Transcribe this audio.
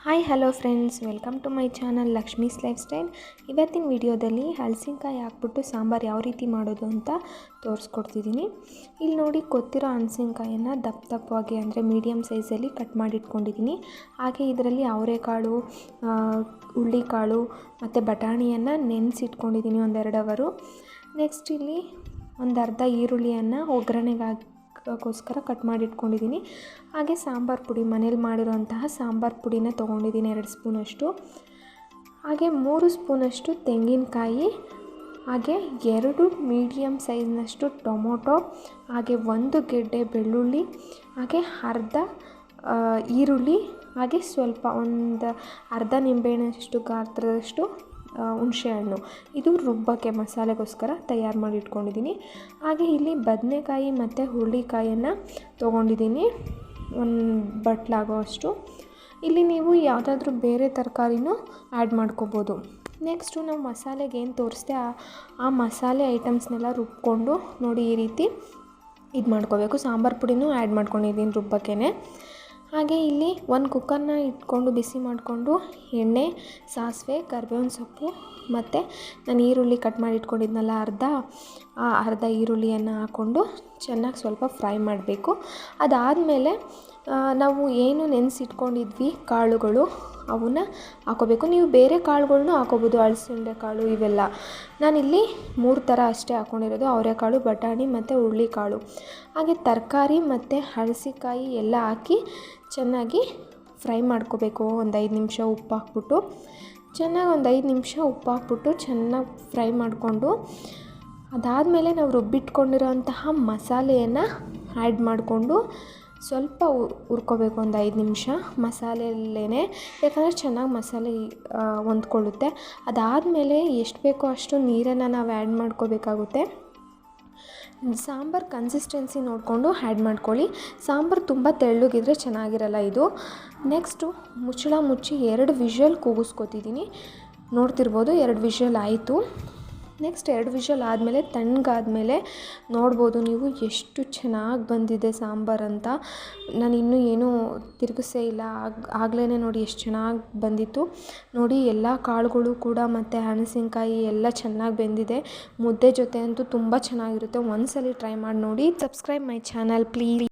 Hi hello friends, welcome to my channel Lakshmi's lifestyle. ಇವತ್ತಿನ ವಿಡಿಯೋದಲ್ಲಿ ಹಲಸಿನಕಾಯಿ ಹಾಕ್ಬಿಟ್ಟು ಸಾಂಬಾರು ಯಾವ ರೀತಿ ಮಾಡೋದು ಅಂತ ತೋರಿಸ್ಕೊಡ್ತಿದ್ದೀನಿ. ಇಲ್ಲಿ ನೋಡಿ, ಕೊತ್ತಿರೋ ಹಲಸಿನಕಾಯನ್ನು ದಪ್ಪವಾಗಿ ಅಂದರೆ ಮೀಡಿಯಮ್ ಸೈಜಲ್ಲಿ ಕಟ್ ಮಾಡಿ ಇಟ್ಕೊಂಡಿದ್ದೀನಿ. ಹಾಗೆ ಇದರಲ್ಲಿ ಅವರೆಕಾಳು, ಹುಳ್ಳಿಕಾಳು ಮತ್ತು ಬಟಾಣಿಯನ್ನು ನೆನೆಸಿಟ್ಕೊಂಡಿದ್ದೀನಿ 1-2 ಅವರು. ನೆಕ್ಸ್ಟ್ ಇಲ್ಲಿ ಒಂದು ಅರ್ಧ ಈರುಳ್ಳಿಯನ್ನು ಒಗ್ಗರಣೆಗೋಸ್ಕರ ಕಟ್ ಮಾಡಿ ಇಟ್ಕೊಂಡಿದ್ದೀನಿ. ಹಾಗೆ ಸಾಂಬಾರು ಪುಡಿ, ಮನೇಲಿ ಮಾಡಿರೋಂತಹ ಸಾಂಬಾರು ಪುಡಿನ ತೊಗೊಂಡಿದ್ದೀನಿ 2 ಸ್ಪೂನಷ್ಟು. ಹಾಗೆ 3 ಸ್ಪೂನಷ್ಟು ತೆಂಗಿನಕಾಯಿ, ಹಾಗೆ 2 ಮೀಡಿಯಮ್ ಸೈಜ್ನಷ್ಟು ಟೊಮೊಟೊ, ಹಾಗೆ 1 ಗೆಡ್ಡೆ ಬೆಳ್ಳುಳ್ಳಿ, ಹಾಗೆ ಅರ್ಧ ಈರುಳ್ಳಿ, ಹಾಗೆ ಸ್ವಲ್ಪ ಒಂದು ಅರ್ಧ ನಿಂಬೆಹಣ್ಣಷ್ಟು ಗಾತ್ರದಷ್ಟು ಹುಣಸೆಹಣ್ಣು. ಇದು ರುಬ್ಬಕ್ಕೆ ಮಸಾಲೆಗೋಸ್ಕರ ತಯಾರು ಮಾಡಿ ಇಟ್ಕೊಂಡಿದ್ದೀನಿ. ಹಾಗೆ ಇಲ್ಲಿ ಬದನೆಕಾಯಿ ಮತ್ತು ಹುರುಳಿಕಾಯನ್ನು ತೊಗೊಂಡಿದ್ದೀನಿ, ಒಂದು ಬಟ್ಲಾಗೋ ಅಷ್ಟು. ಇಲ್ಲಿ ನೀವು ಯಾವುದಾದ್ರೂ ಬೇರೆ ತರಕಾರಿನೂ ಆ್ಯಡ್ ಮಾಡ್ಕೋಬೋದು. ನೆಕ್ಸ್ಟು ನಾವು ಮಸಾಲೆಗೆ ಏನು ತೋರಿಸ್ದೆ ಆ ಮಸಾಲೆ ಐಟಮ್ಸ್ನೆಲ್ಲ ರುಬ್ಕೊಂಡು ನೋಡಿ ಈ ರೀತಿ ಇದು ಮಾಡ್ಕೋಬೇಕು. ಸಾಂಬಾರು ಪುಡಿನೂ ಆ್ಯಡ್ ಮಾಡ್ಕೊಂಡಿದ್ದೀನಿ ರುಬ್ಬಕ್ಕೇ. ಹಾಗೆ ಇಲ್ಲಿ ಒಂದು ಕುಕ್ಕರ್ನ ಇಟ್ಕೊಂಡು ಬಿಸಿ ಮಾಡಿಕೊಂಡು ಎಣ್ಣೆ, ಸಾಸಿವೆ, ಕರಿಬೇವಿನ ಸೊಪ್ಪು ಮತ್ತು ನಾನು ಈರುಳ್ಳಿ ಕಟ್ ಮಾಡಿ ಇಟ್ಕೊಂಡಿದ್ನಲ್ಲ ಅರ್ಧ ಈರುಳ್ಳಿಯನ್ನು ಹಾಕ್ಕೊಂಡು ಚೆನ್ನಾಗಿ ಸ್ವಲ್ಪ ಫ್ರೈ ಮಾಡಬೇಕು. ಅದಾದಮೇಲೆ ನಾವು ಏನು ನೆನೆಸಿಟ್ಕೊಂಡಿದ್ವಿ ಕಾಳುಗಳು, ಅವನ್ನ ಹಾಕೋಬೇಕು. ನೀವು ಬೇರೆ ಕಾಳುಗಳ್ನೂ ಹಾಕೋಬೋದು, ಅಳಸಂದೆ ಕಾಳು ಇವೆಲ್ಲ. ನಾನಿಲ್ಲಿ 3 ಥರ ಅಷ್ಟೇ ಹಾಕ್ಕೊಂಡಿರೋದು: ಅವರೆಕಾಳು, ಬಟಾಣಿ ಮತ್ತು ಹುರುಳಿಕಾಳು. ಹಾಗೆ ತರಕಾರಿ ಮತ್ತು ಹಲಸಿನಕಾಯಿ ಎಲ್ಲ ಹಾಕಿ ಚೆನ್ನಾಗಿ ಫ್ರೈ ಮಾಡ್ಕೋಬೇಕು. ಒಂದು 5 ನಿಮಿಷ ಉಪ್ಪು ಹಾಕ್ಬಿಟ್ಟು ಚೆನ್ನಾಗಿ ಫ್ರೈ ಮಾಡಿಕೊಂಡು, ಅದಾದಮೇಲೆ ನಾವು ರುಬ್ಬಿಟ್ಕೊಂಡಿರೋಂತಹ ಮಸಾಲೆಯನ್ನು ಆ್ಯಡ್ ಮಾಡಿಕೊಂಡು ಸ್ವಲ್ಪ ಹುರ್ಕೋಬೇಕು ಒಂದು 5 ನಿಮಿಷ ಮಸಾಲೆಯಲ್ಲೇ, ಯಾಕಂದರೆ ಚೆನ್ನಾಗಿ ಮಸಾಲೆ ಹೊಂದ್ಕೊಳ್ಳುತ್ತೆ. ಅದಾದಮೇಲೆ ಎಷ್ಟು ಬೇಕೋ ಅಷ್ಟು ನೀರನ್ನು ನಾವು ಆ್ಯಡ್ ಮಾಡ್ಕೋಬೇಕಾಗುತ್ತೆ. ಸಾಂಬಾರು ಕನ್ಸಿಸ್ಟೆನ್ಸಿ ನೋಡಿಕೊಂಡು ಆ್ಯಡ್ ಮಾಡ್ಕೊಳ್ಳಿ. ಸಾಂಬಾರು ತುಂಬ ತೆಳ್ಳಗಿದ್ರೆ ಚೆನ್ನಾಗಿರಲ್ಲ ಇದು. ನೆಕ್ಸ್ಟು ಮುಚ್ಚಳ ಮುಚ್ಚಿ 2 ವಿಷಲ್ ಕೂಗಿಸ್ಕೊತಿದ್ದೀನಿ. ನೋಡ್ತಿರ್ಬೋದು, 2 ವಿಷಲ್ ಆಯಿತು. ನೆಕ್ಸ್ಟ್ 2 ವಿಷಲ್ ಆದಮೇಲೆ ತಣ್ಣಗಾದ್ಮೇಲೆ ನೋಡ್ಬೋದು ನೀವು ಎಷ್ಟು ಚೆನ್ನಾಗಿ ಬಂದಿದೆ ಸಾಂಬಾರು ಅಂತ. ನಾನು ಇನ್ನೂ ಏನೂ ತಿರುಗಿಸೇ ಇಲ್ಲ, ಆಗಲೇ ನೋಡಿ ಎಷ್ಟು ಚೆನ್ನಾಗಿ ಬಂದಿತ್ತು. ನೋಡಿ, ಎಲ್ಲ ಕಾಳುಗಳು ಕೂಡ ಮತ್ತು ಹಣಸಿನಕಾಯಿ ಎಲ್ಲ ಚೆನ್ನಾಗಿ ಬೆಂದಿದೆ. ಮುದ್ದೆ ಜೊತೆ ಅಂತೂ ತುಂಬ ಚೆನ್ನಾಗಿರುತ್ತೆ. ಒಂದ್ಸಲ ಟ್ರೈ ಮಾಡಿ ನೋಡಿ. Subscribe my channel please.